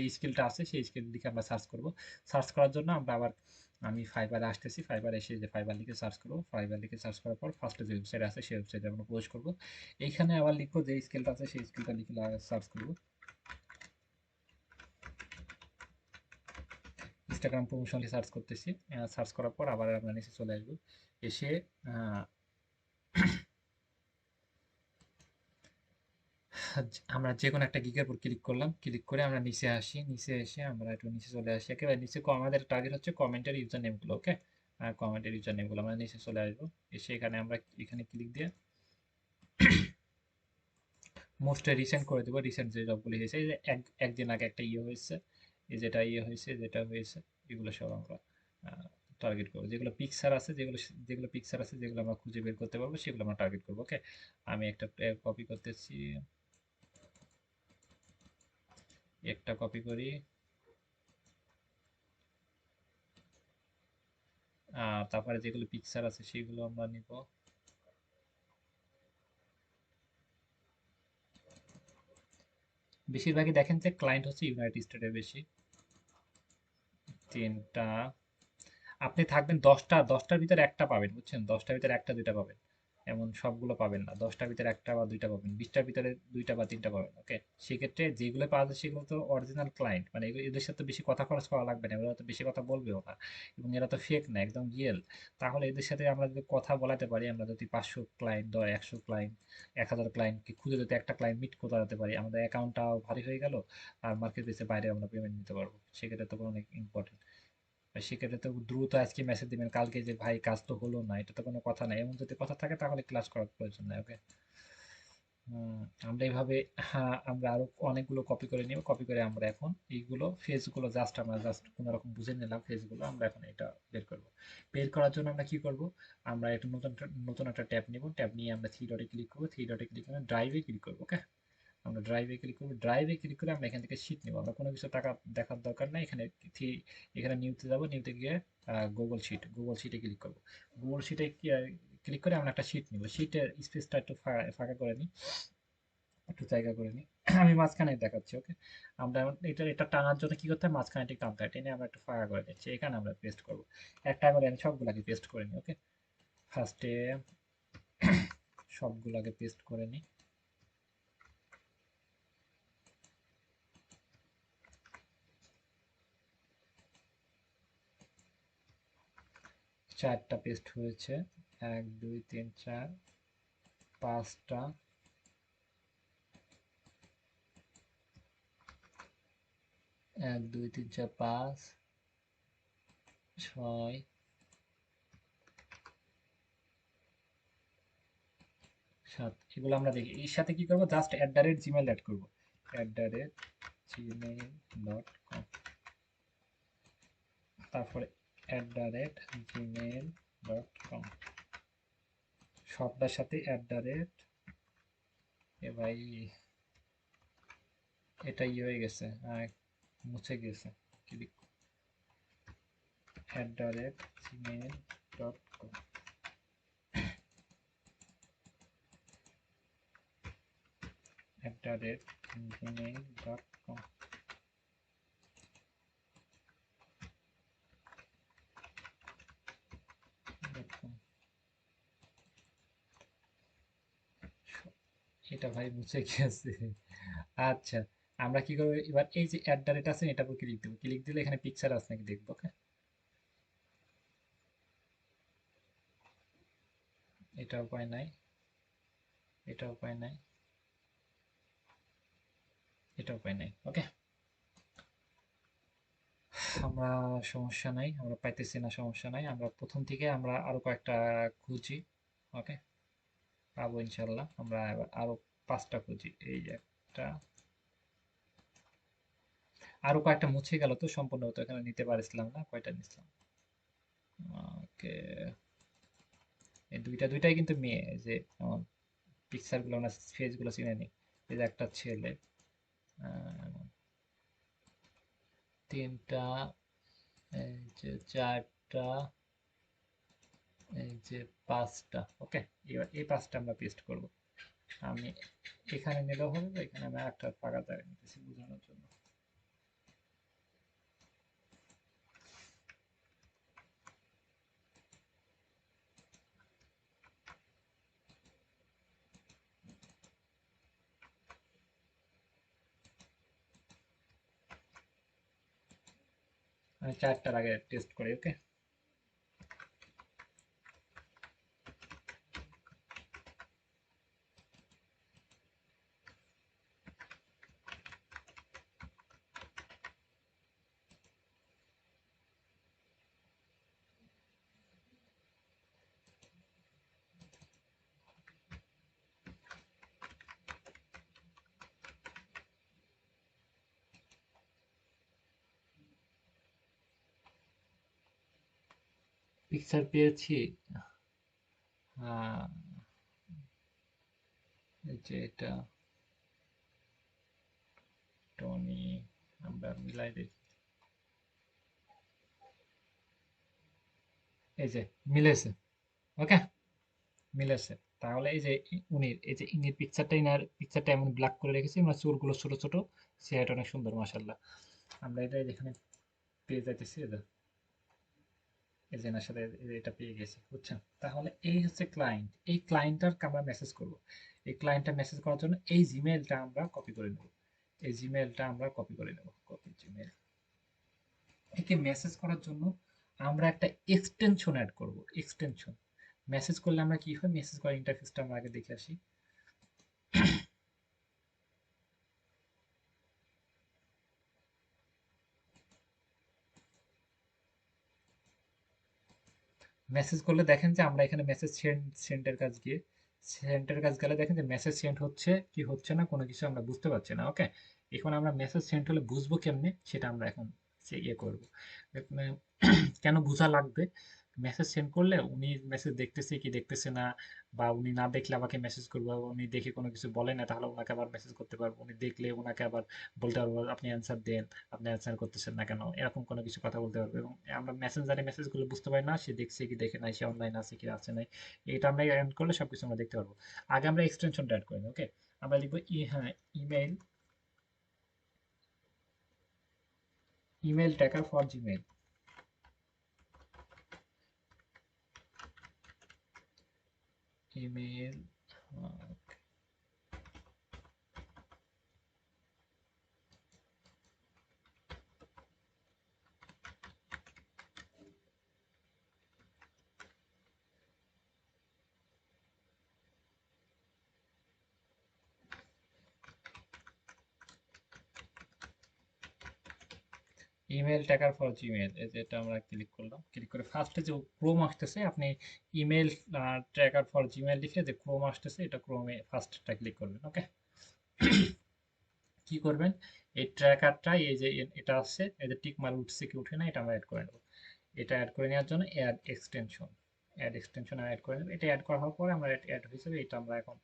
এই স্কিলটা আছে সেই স্কিল লিখে আমরা সার্চ করব। সার্চ করার জন্য আমরা আবার আমি ফাইবারে আসতেছি, ফাইবার এসে যে ফাইবার লিখে সার্চ করবো, ফাইবার লিখে সার্চ করার পর ফার্স্টে যে ওয়েবসাইট আছে সেই ওয়েবসাইটে আমরা প্রবেশ করবো। এইখানে আবার লিখবো যে স্কিলটা আছে সেই স্কিলটা লিখে সার্চ করবো। ইনস্টাগ্রাম প্রমোশন সার্চ করতেছি, সার্চ করার পর আবার আমরা নিচে চলে আসবো। এসে আমরা যে কোনো একটা গিগের উপর ক্লিক করলাম, ক্লিক করে আমরা নিচে আসি, নিচে এসে আমরা একটু নিচে চলে আসি, একেবারে নিচে আমাদের টার্গেট হচ্ছে কমেন্টের ইউজার নেমগুলো। ওকে, কমেন্টের ইউজার নেমগুলো আমরা নিচে চলে আসবো। এসে এখানে আমরা এখানে ক্লিক দিয়ে মোস্ট রিসেন্ট করে দেবো। রিসেন্ট যে জবগুলি হয়েছে, এই যে একদিন আগে একটা ইয়ে হয়েছে, এই যেটা ইয়ে হয়েছে, যেটা হয়েছে, এগুলো সব আমরা টার্গেট করবো। যেগুলো পিকচার আছে, যেগুলো যেগুলো পিকচার আছে, যেগুলো আমরা খুঁজে বের করতে পারবো, সেগুলো আমরা টার্গেট করবো। ওকে, আমি একটা কপি করতেছি, একটা কপি করি, তারপরে যেগুলো পিকচার আছে সেগুলো আমরা নিব। বেশিরভাগই দেখেন যে ক্লায়েন্ট হচ্ছে ইউনাইটেড স্টেটের বেশি। তিনটা, আপনি থাকবেন 10টার ভিতরে একটা পাবেন, বুঝছেন? 10টার ভিতরে একটা দুইটা পাবেন, এমন সবগুলো পাবেন না। 10টার ভিতরে একটা বা দুইটা পাবেন, 20টার ভিতরে দুইটা বা তিনটা পাবেন। ওকে, সেক্ষেত্রে যেগুলো পাওয়া যায় সেগুলো তো অরিজিনাল ক্লায়েন্ট, মানে এদের সাথে বেশি কথা খরচ করা লাগবে না, এরা তো বেশি কথা বলবেও না, এবং এরা তো ফেক না, একদম রিয়েল। তাহলে এদের সাথে আমরা যদি কথা বলাতে পারি, আমরা যদি 500 ক্লায়েন্ট, 100 ক্লায়েন্ট, 1000 ক্লায়েন্টকে খুঁজে যদি একটা ক্লায়েন্ট মিট করতে পারি, আমাদের অ্যাকাউন্টটাও ভারী হয়ে গেল, আর মার্কেট প্লেসের বাইরে আমরা পেমেন্ট নিতে পারবো। সেক্ষেত্রে তো অনেক ইম্পর্টেন্ট। সেক্ষেত্রে তো দ্রুত আজকে মেসেজ দিবেন, কালকে যে ভাই কাজ তো হলো না, এটা তো কোনো কথা নাই। এমন যদি কথা থাকে তাহলে ক্লাস করার প্রয়োজন নাই। ওকে, আমরা এইভাবে, হ্যাঁ, আমরা আরো অনেকগুলো কপি করে নিব। কপি করে আমরা এখন এইগুলো ফেজগুলো আমরা জাস্ট কোনো রকম বুঝে নিলাম ফেজগুলো। আমরা এখন এটা বের করব। বের করার জন্য আমরা কি করব, আমরা একটা নতুন একটা ট্যাব নিব। ট্যাব নিয়ে আমরা থ্রি ডটে ক্লিক করব, থ্রি ডটে ক্লিক করে ড্রাইভে ক্লিক করব। ওকে, আমরা ড্রাইভে ক্লিক করব। ড্রাইভে ক্লিক করে আমরা এখান থেকে শিট নিব। আমরা কোনো কিছু টাকা দেখার দরকার নাই। এখানে নিউতে যাব, নিউতে গিয়ে গুগল শিটে ক্লিক করব। গুগল শিটে ক্লিক করে আমরা একটা শিট নিব। শিটের স্পেসটা একটু ফাঁকা করে নিই, একটু জায়গা করে নিই। আমি মাঝখানে দেখাচ্ছি। ওকে, আমরা এটা টানার জন্য কি করতে হয়, মাঝখানে ঠিক টানতে হয়, টেনে আমরা একটু ফাঁকা করে দিচ্ছি। এখানে আমরা পেস্ট করব, একটা করে আমি সবগুলাকে পেস্ট করে নিই। ওকে, ফার্স্টে সবগুলাকে পেস্ট করে নিই। চারটা পেস্ট হয়েছে, 1 2 3 4 5টা, 1 2 3 4 5 6 7। এগুলো আমরা দেখি। এর সাথে কি করবো, জাস্ট @gmail অ্যাড করবো, @gmail.com, তারপরে @gmail.com, সবটার সাথে এ ভাই, এটা ইয়ে হয়ে গেছে, মুছে গেছে। Click @gmail.com, @gmail.com। এটা ভাই মুছে গেছে। আচ্ছা, আমরা কি করবো এবার, এই যে আছে এটার উপর ক্লিক দেবো। ক্লিক দিলে এখানে পিকচার আছে নাকি দেখবো। ওকে, এটা উপায় নাই, এটা উপায় নাই, এটা উপায় নাই। ওকে, আমরা সমস্যা নাই, আমরা পাইতেছি না, সমস্যা নাই। আমরা প্রথম থেকে আমরা আরো কয়েকটা খুঁজি। ওকে, পাবো ইনশাল্লাহ। আমরা এবার আরো 5টা খুঁজি। এই যে একটা, আরো কয়েকটা মুছে গেল তো সম্পূর্ণ, তো এখানে নিতে পারছিলাম না, কয়টা নিছিলাম। ওকে, এই দুইটাই কিন্তু মেয়ে, এই যে পিকচার গুলো আমরা ফেস গুলো চিনে নিই। এই যে একটা ছেলে, আহ, তিনটা, এই যে চারটা, এই যে 5টা। ওকে, এবার এই 5টা আমরা পেস্ট করব। আমি এখানে নিলেও হবে, এখানে আমি একটা ফাঁকা জায়গা নিতেছি বোঝানোর জন্য। আমি 4টার আগে টেস্ট করি। ওকে, পিকচার পেয়েছি। আহ, এই যে এটা টনি, আমরা মিলাই দেখি। এই যে মিলেছে। ওকে, মিলেছে। তাহলে এই যে উনির, এই যে ইনির পিকচারটা, ইনার পিকচারটা এমন ব্ল্যাক করে রেখেছি, আমরা চুলগুলো ছোট ছোট, চেহারাটা অনেক সুন্দর মাশাআল্লাহ। আমরা এটা যেখানে পেয়ে যাইতেছি, এই যে এনার সাথে এটা পেয়ে গেছি, বুঝছেন? তাহলে এই হচ্ছে ক্লায়েন্ট। এই ক্লায়েন্টটার আমরা মেসেজ করব। এই ক্লায়েন্টটা মেসেজ করার জন্য এই জিমেইলটা আমরা কপি করে নেব। এই জিমেইলটা আমরা কপি করে নেব, কপি জিমেইল। একে মেসেজ করার জন্য আমরা একটা এক্সটেনশন অ্যাড করব। এক্সটেনশন মেসেজ করলে আমরা কি হয়, মেসেজ করার ইন্টারফেসটা আমরা আগে দেখে আসি। মেসেজ করলে দেখেন যে আমরা এখানে মেসেজ সেন্ডের কাজ গিয়ে, সেন্ডের কাজ গেলে দেখেন যে মেসেজ সেন্ড হচ্ছে কি হচ্ছে না, কোনো কিছু আমরা বুঝতে পারছি না। ওকে, এখন আমরা মেসেজ সেন্ড হলে বুঝবো কেমনে, সেটা আমরা এখন ইয়ে করবো। এখানে কেন বোঝা লাগবে? মেসেজ সেন্ড করলে উনি মেসেজ দেখতেছে কি দেখতেছে না, বা উনি না দেখলে আমাকে মেসেজ করবো, উনি দেখে কোনো কিছু বলে না, তাহলে ওনাকে আবার মেসেজ করতে পারবো। উনি দেখলে ওনাকে আবার বলতে পারবো আপনি অ্যান্সার দেন, আপনি অ্যান্সার করতেছেন না কেন, এরকম কোনো কিছু কথা বলতে পারবো। এবং আমরা মেসেঞ্জারে মেসেজ করলে বুঝতে পারি না সে দেখছে কি দেখে নাই, সে অনলাইন আছে কি আছে নাই। এটা আমরা অ্যাড করলে সবকিছু আমরা দেখতে পারবো। আগে আমরা এক্সটেনশনটা অ্যাড করি। ওকে, আমরা লিখবো হ্যাঁ, email, email tracker for Gmail. Email, email tracker for Gmail, এই যে এটা আমরা ক্লিক করলাম। ক্লিক করে ফার্স্টে যে ক্রোম আসতেছে, আপনি ইমেল ট্র্যাকার ফর জিমেইল লিখে যে ক্রোম আসতেছে, এটা ক্রোমে ফার্স্টটা ক্লিক করবেন। ওকে, কি করবেন, এই ট্র্যাকারটা, এই যে এটা আসছে, এই যে টিক মার উঠছে কি উঠে না, এটা আমরা অ্যাড করে নেব। এটা অ্যাড করে নেওয়ার জন্য add extension, add extension add করে নেব। এটা অ্যাড করা হওয়ার পরে আমরা অ্যাড হিসেবে এটা আমরা এখন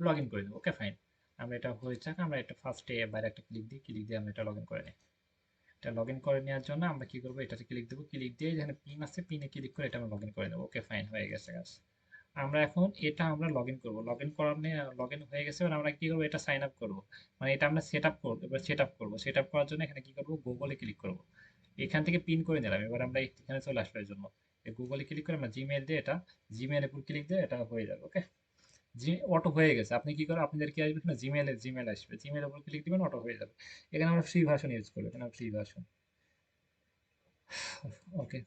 লগ ইন করে দেবো। ওকে ফাইন, আমরা এটা হয়ে যাক, আমরা এটা ফার্স্টে বাইরে একটা ক্লিক দিই, ক্লিক দিয়ে আমরা এটা লগ ইন করে নিই। এটা লগ ইন করে নেওয়ার জন্য আমরা কি করবো, এটাতে ক্লিক দেবো, ক্লিক দিয়ে যেখানে পিন আছে পিনে ক্লিক করে এটা আমরা লগ ইন করে দেবো। ওকে ফাইন, হয়ে গেছে কাজ। আমরা এখন এটা আমরা লগ ইন করবো, লগ ইন করার লগ ইন হয়ে গেছে। এবার আমরা কি করবো, এটা সাইন আপ করবো, মানে এটা আমরা সেট আপ করবো। এবার সেট আপ করবো, সেট আপ করার জন্য এখানে কি করবো, গুগলে ক্লিক করবো। এখান থেকে পিন করে নিলাম। এবার আমরা এখানে চলে আসবো, এর জন্য গুগলে ক্লিক করে আমরা জিমেইল দিয়ে এটা, জিমেইলের উপর ক্লিক দিয়ে এটা হয়ে যাবে। ওকে, জি, অটো হয়ে গেছে। আপনি কি করেন, আপনাদের কি আসবে না, জিমেইল আসবে, জিমেইলের উপর ক্লিক দিবেন, অটো হয়ে যাবে। এখানে আমরা ফ্রি ভার্সন ইউজ করবো, এখানে ফ্রি ভার্সন। ওকে,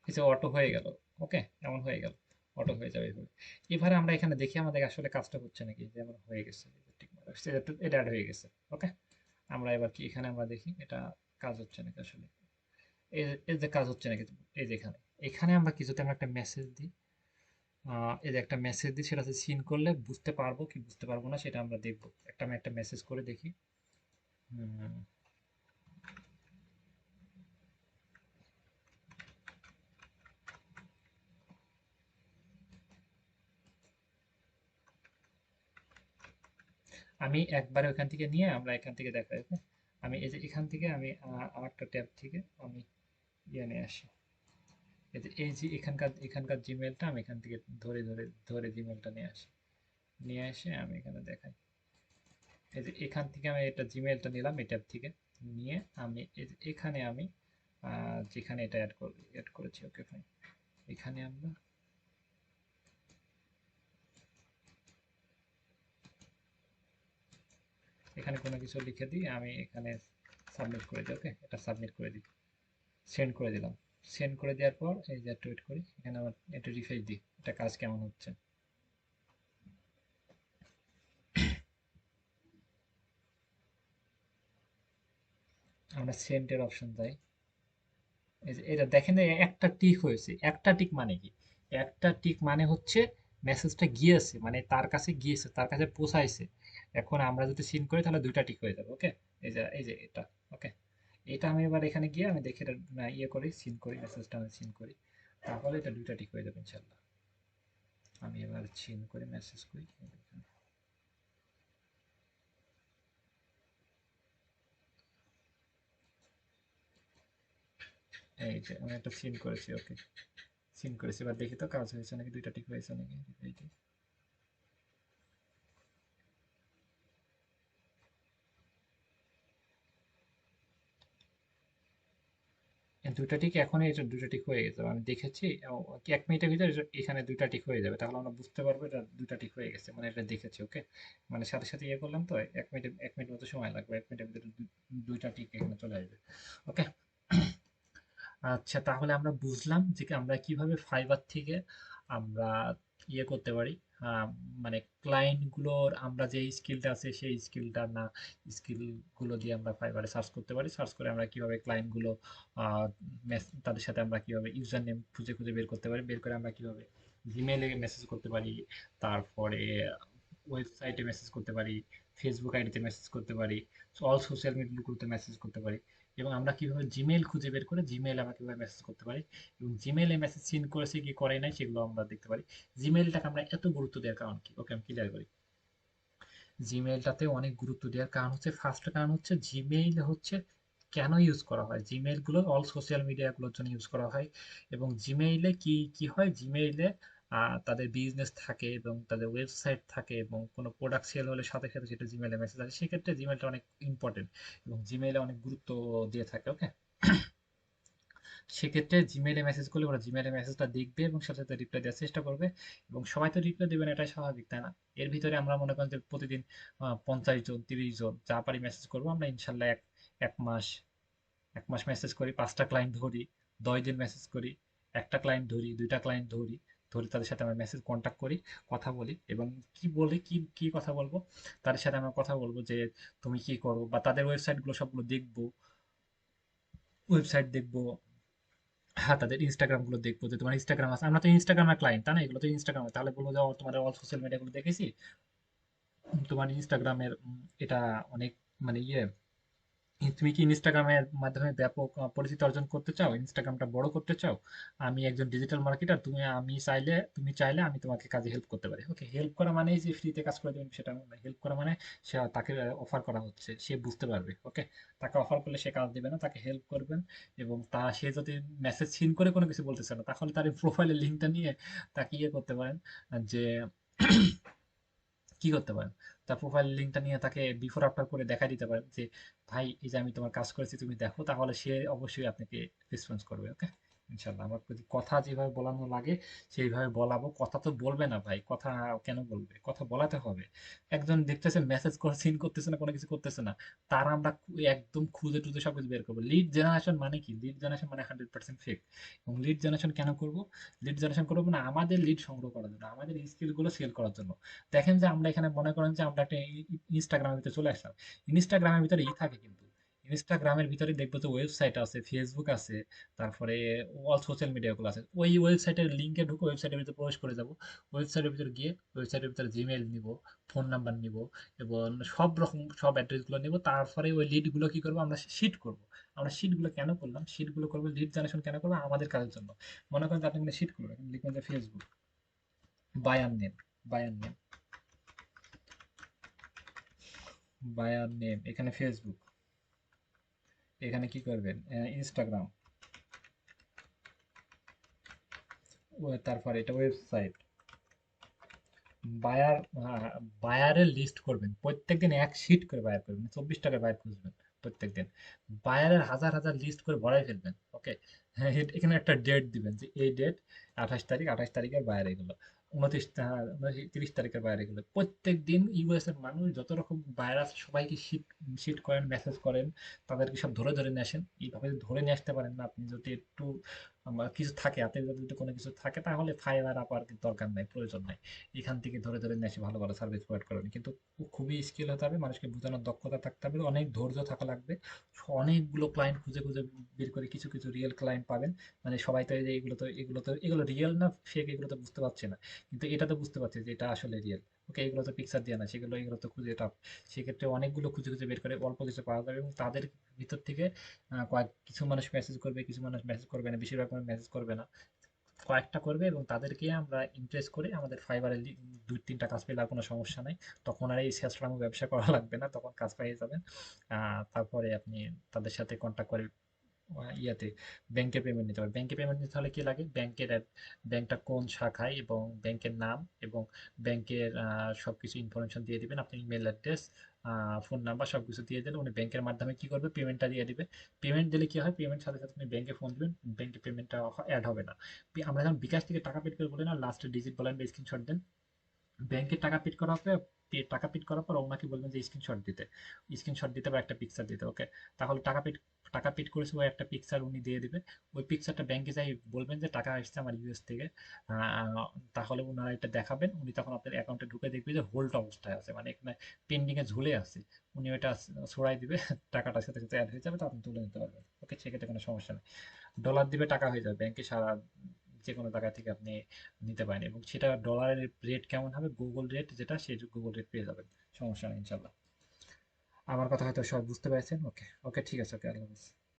কিছু অটো হয়ে গেল। ওকে, এমন হয়ে গেল, অটো হয়ে যাবে এভাবে। এবারে আমরা এখানে দেখি আমাদের আসলে কাজটা হচ্ছে নাকি, যেমন হয়ে গেছে, ঠিক আছে, এটা অ্যাড হয়ে গেছে। ওকে, আমরা এবার কি এখানে আমরা দেখি এটা কাজ হচ্ছে নাকি আসলে। এই যে কাজ হচ্ছে নাকি, এই যে এখানে, এখানে আমরা কিছুতে আমরা একটা মেসেজ দিই। এই যে একটা মেসেজ দিই, সেটা সিন করলে বুঝতে পারবো কি বুঝতে পারবো না সেটা আমরা দেখবো। আমি একটা মেসেজ করে দেখি। হুম, আমি একবারে ওখান থেকে নিয়ে আমরা এখান থেকে দেখাই। ওকে, আমি এই যে এখান থেকে আমি আরেকটা ট্যাব থেকে আমি ইয়ে নিয়ে আসি। এই যে এখানকার এখানকার জিমেলটা আমি এখান থেকে ধরে জিমেলটা নিয়ে আসি। নিয়ে এসে আমি এখানে দেখাই। এই যে এখান থেকে আমি এটা জিমেলটা নিলাম, এই ট্যাব থেকে নিয়ে আমি এই যে এখানে আমি যেখানে এটা অ্যাড করেছি। ওকে ফাইন, এখানে আমরা এখানে কোনো কিছু লিখে দিই, আমি এখানে সাবমিট করে দিই। ওকে, এটা সাবমিট করে দিই, সেন্ড করে দিলাম। সেন্ড করে দেওয়ার পর এই যে একটু ওয়েট করি, এখানে আবার একটু রিফ্রেশ দিই, এটা কাজ কেমন হচ্ছে। আমরা সেন্ডের অপশন যাই, এই যে এটা দেখেন একটা টিক হয়েছে। একটা টিক মানে কি? একটা টিক মানে হচ্ছে মেসেজটা গিয়েছে, মানে তার কাছে গিয়েছে, তার কাছে পৌঁছাইছে। এখন আমরা যদি সিন করি তাহলে দুইটা টিক হয়ে যাবে। ওকে, এই যে এটা। ওকে, এটা আমি এবার এখানে গিয়ে আমি দেখে এটা ইয়ে করি, সিন করি, মেসেজটা আমি সিন করি, তাহলে এটা দুইটা টিক হয়ে যাবে ইনশাল্লাহ। আমি এবার সিন করি, মেসেজ করি। এই যে আমি একটা সিন করেছি। ওকে, সিন করেছি, এবার দেখি তো কাজ হয়েছে নাকি, দুইটা টিক হয়েছে নাকি। এই যে দুইটা টিক এখন, এটা দুইটা টিক হয়ে গেছে, আমি দেখেছি। কি 1 মিনিটের ভিতরে এখানে দুইটা টিক হয়ে যাবে, তাহলে আমরা বুঝতে পারবো এটা দুইটা টিক হয়ে গেছে, মানে এটা দেখেছি। ওকে, মানে সাথে সাথে ইয়ে করলাম তো, 1 মিনিট মতো সময় লাগবে, 1 মিনিটের ভিতরে দুইটা টিক এখানে চলে আসবে। ওকে, আচ্ছা, তাহলে আমরা বুঝলাম যে আমরা কিভাবে ফাইবার থেকে আমরা ইয়ে করতে পারি, আহ, মানে ক্লায়েন্ট গুলোর আমরা যে স্কিলটা আছে সেই স্কিলটা না, স্কিল গুলো দিয়ে আমরা ফাইবারে সার্চ করতে পারি। সার্চ করে আমরা কিভাবে ক্লায়েন্ট গুলো তাদের সাথে আমরা কিভাবে ইউজার নেম খুঁজে খুঁজে বের করতে পারি, বের করে আমরা কিভাবে জিমেইলে মেসেজ করতে পারি, তারপরে ওয়েবসাইটে মেসেজ করতে পারি, ফেসবুক আইডিতে মেসেজ করতে পারি, অল সোশ্যাল মিডিয়াগুলোতে মেসেজ করতে পারি, এবং আমরা কিভাবে জিমেইল খুঁজে বের করে জিমেইলে আমরা কিভাবে মেসেজ করতে পারি, এবং জিমেইলে মেসেজ সিন করেছে কি করে নাই সেগুলো আমরা দেখতে পারি। জিমেইলটাকে আমরা এত গুরুত্ব দেওয়ার কারণ কি? ওকে, আমি ক্লিয়ার করি। জিমেইলটাতে অনেক গুরুত্ব দেওয়ার কারণ হচ্ছে, ফার্স্ট কারণ হচ্ছে জিমেইল হচ্ছে কেন ইউজ করা হয়, জিমেইল গুলো অল সোশ্যাল মিডিয়া গুলোর জন্য ইউজ করা হয়। এবং জিমেইলে কি কি হয়, জিমেইলে তাদের বিজনেস থাকে এবং তাদের ওয়েবসাইট থাকে, এবং কোনো প্রোডাক্ট সেল হলে সাথে সাথে সেটা জিমেইলে মেসেজ আসে, সেক্ষেত্রে জিমেইলটা অনেক ইম্পর্টেন্ট এবং জিমেইলে অনেক গুরুত্ব দিয়ে থাকে। ওকে, সেক্ষেত্রে জিমেইলে মেসেজ করলে ওরা জিমেইলে মেসেজটা দেখবে এবং সাথে সাথে রিপ্লাই দেওয়ার চেষ্টা করবে। এবং সবাই তো রিপ্লাই দেবে না, এটাই স্বাভাবিক, তাই না? এর ভিতরে আমরা মনে করেন যে প্রতিদিন 50 জন 30 জন যা পারি মেসেজ করবো আমরা ইনশাল্লাহ। এক মাস, 1 মাস মেসেজ করি, 5টা ক্লায়েন্ট ধরি, 10 দিন মেসেজ করি, একটা ক্লায়েন্ট ধরি, দুইটা ক্লায়েন্ট ধরি, ধরে তাদের সাথে আমরা মেসেজ কন্ট্যাক্ট করি, কথা বলি, এবং কি বলি, কি কি কথা বলবো, তাদের সাথে আমরা কথা বলবো যে তুমি কি করো, বা তাদের ওয়েবসাইট গুলো সবগুলো দেখবো, ওয়েবসাইট দেখবো, হ্যাঁ, তাদের ইনস্টাগ্রাম গুলো দেখবো যে তোমার ইনস্টাগ্রাম আছে, আমরা তো ইনস্টাগ্রামের ক্লায়েন্ট, তাই না? এগুলো তো ইনস্টাগ্রামে, তাহলে বলবো যে তোমার অল সোশ্যাল মিডিয়া গুলো দেখেছি, তোমার ইনস্টাগ্রামের এটা অনেক মানে ইয়ে, তুমি কি ইনস্টাগ্রামের মাধ্যমে ব্যাপক পরিচিতি অর্জন করতে চাও, ইনস্টাগ্রামটা বড় করতে চাও? আমি একজন ডিজিটাল মার্কেটার, তুমি চাইলে আমি তোমাকে কাজে হেল্প করতে পারি। ওকে, হেল্প করা মানে যে ফ্রিতে কাজ করে দেবেন সেটা না, হেল্প করা মানে সে তাকে অফার করা হচ্ছে, সে বুঝতে পারবে। ওকে, তাকে অফার করলে সে কাজ দেবে না, তাকে হেল্প করবেন। এবং সে যদি মেসেজ সিন করে কোনো কিছু বলতেছে না, তাহলে তার প্রোফাইলের লিঙ্কটা নিয়ে তাকে ইয়ে করতে পারেন, যে কি করতে পারেন, তার প্রোফাইল লিঙ্কটা নিয়ে তাকে বিফোর আফটার করে দেখা দিতে পারেন যে ভাই এই যে আমি তোমার কাজ করেছি তুমি দেখো, তাহলে সে অবশ্যই আপনাকে রেসপন্স করবে। ওকে, ইনশাল্লাহ আমার প্রতি কথা যেভাবে বলানো লাগে সেইভাবে বলাবো। কথা তো বলবে না ভাই, কথা কেন বলবে, কথা বলাতে হবে। একজন দেখতেছে মেসেজ করে সিন করতেছে না, কোনো কিছু করতেছে না, তার আমরা একদম খুঁজে টুজে সবকিছু বের করবো। লিড জেনারেশন মানে কি? লিড জেনারেশন মানে 100% ফেক। এবং লিড জেনারেশন কেন করবো? লিড জেনারেশন করবো না আমাদের লিড সংগ্রহ করার জন্য, আমাদের স্কিল গুলো সেল করার জন্য। দেখেন যে আমরা এখানে মনে করেন যে আমরা একটা ইনস্টাগ্রামের ভিতরে চলে আসলাম, ইনস্টাগ্রামের ভিতরে থাকে কিন্তু ইনস্টাগ্রামের ভিতরে দেখবো যে ওয়েবসাইট আছে, ফেসবুক আছে, তারপরে অল সোশ্যাল মিডিয়া গুলো আছে। ওই ওয়েবসাইটের লিঙ্কে ঢুকে ওয়েবসাইটের ভিতরে প্রবেশ করে যাব, ওয়েবসাইটের ভিতরে গিয়ে ওয়েবসাইটের ভিতরে জিমেইল নিব, ফোন নাম্বার নিব, এবং সব রকম সব অ্যাড্রেস গুলো নিব। তারপরে ওই লিড গুলো কি করবো, আমরা শিট করব। আমরা শিট গুলো কেন করলাম, শিট গুলো করবো লিড জেনারেশন কেন করবো, আমাদের কাজের জন্য। মনে করেন যে আপনি শিট করবেন, লিখবেন যে Facebook, buyer name, buyer name, buyer name, এখানে ফেসবুক, এখানে কি করবেন, ইনস্টাগ্রাম, তারপরে এটা ওয়েবসাইট, বায়ার, বায়ারের লিস্ট করবেন প্রত্যেকদিন, এক শিট করে বায়ার করবেন, 24 টাকা বায়ার খুঁজবেন প্রত্যেকদিন, বায়ারের হাজার হাজার লিস্ট করে ভরাই ফেলবেন। ওকে, হ্যাঁ, এখানে একটা ডেট দিবেন যে এই ডেট 28 তারিখ, 28 তারিখের বায়ার এগুলো। তিরিশ তারিখের বাইরে গেলে প্রত্যেক দিন ইউএস এর মানুষ যত রকম ভাইরাস সবাইকে শিট শিট করেন, মেসেজ করেন, তাদেরকে সব ধরে ধরে নিয়ে আসেন। এইভাবে ধরে নিয়ে আসতে পারেন না আপনি, যদি একটু কিছু থাকে হাতে যদি কোনো কিছু থাকে, তাহলে ফাইবার আপার দরকার নাই, প্রয়োজন নাই। এখান থেকে ধরে ধরে নিয়ে এসে ভালো ভালো সার্ভিস প্রোভাইড করবেন। কিন্তু খুবই স্কিল হতে হবে, মানুষকে বোঝানোর দক্ষতা থাকতে হবে, অনেক ধৈর্য থাকা লাগবে। অনেকগুলো ক্লায়েন্ট খুঁজে খুঁজে বের করে কিছু কিছু রিয়েল ক্লায়েন্ট পাবেন। মানে সবাই তো এই যে এগুলো রিয়েল না ফেক, এগুলো তো বুঝতে পারছে না। কিন্তু এটা তো বুঝতে পারছি যে এটা আসলে রিয়েল। ওকে, এগুলো তো পিকচার দিয়ে না, এগুলো তো খুঁজে টাফ। সেক্ষেত্রে অনেকগুলো খুঁজে খুঁজে বের করে অল্প কিছু পাওয়া যাবে, এবং তাদের ভিতর থেকে কিছু মানুষ মেসেজ করবে, কিছু মানুষ মেসেজ করবে না, বেশিরভাগ মানুষ মেসেজ করবে না, কয়েকটা করবে, এবং তাদেরকে আমরা ইমপ্রেস করে আমাদের ফাইবারে দুই তিনটা কাজ পেলে আর কোনো সমস্যা নাই। তখন আর এই শেষরামো ব্যবসা করা লাগবে না, তখন কাজ পেয়ে যাবেন। তারপরে আপনি তাদের সাথে কন্ট্যাক্ট করে ইয়াতে ব্যাংকে পেমেন্ট নিতে পারবেন। ব্যাংকে পেমেন্ট নিতে হলে কি লাগে, ব্যাংকটা কোন শাখায় এবং ব্যাংকের নাম এবং ব্যাংকের সবকিছু ইনফরমেশন দিয়ে দিবেন, আপনি ইমেল অ্যাড্রেস, ফোন নাম্বার সবকিছু দিয়ে দিলে উনি ব্যাংকের মাধ্যমে কি করবে, পেমেন্টটা দিয়ে দিবে। পেমেন্ট দিলে কি হয়, পেমেন্ট সাথে সাথে আপনি ব্যাংকে ফোন দিবেন, ব্যাংকে পেমেন্টটা অ্যাড হবে না। আমরা যখন বিকাশ থেকে টাকা পেড করে বলি না, লাস্টের ডিজিট বলেন বা স্ক্রিনশট দেন, ব্যাংকে টাকা পেড করা হবে। টাকা পেড করার পর ওনাকে বলবেন যে স্ক্রিনশট দিতে বা একটা পিকচার দিতে। ওকে, তাহলে টাকা পেড করেছে, ওই একটা পিকচার উনি দিয়ে দিবে। ওই পিকচারটা ব্যাংকে যাই বলবেন যে টাকা আসছে আমার ইউএস থেকে। আহ, তাহলে ওনারা এটা দেখাবেন, উনি তখন আপনার অ্যাকাউন্টে ঢুকে দেখবে যে হোল্ড অবস্থায় আছে, মানে এখানে পেন্ডিং এ ঝুলে আছে। উনি ওইটা ছড়াই দিবে, টাকাটার সাথে সাথে অ্যাড হয়ে যাবে, তো আপনি তুলে নিতে পারবেন। ওকে, সেক্ষেত্রে কোনো সমস্যা নেই। ডলার দিবে, টাকা হয়ে যাবে ব্যাংকে সারা যে কোনো জায়গা থেকে আপনি নিতে পারেন, এবং সেটা ডলারের রেট কেমন হবে, গুগল রেট যেটা, সেই গুগল রেট পেয়ে যাবেন। সমস্যা নেই ইনশাল্লাহ। আমার কথা হয়তো সব বুঝতে পেরেছেন। ওকে ওকে, ঠিক আছে, ওকে, আল্লাহ হাফেজ।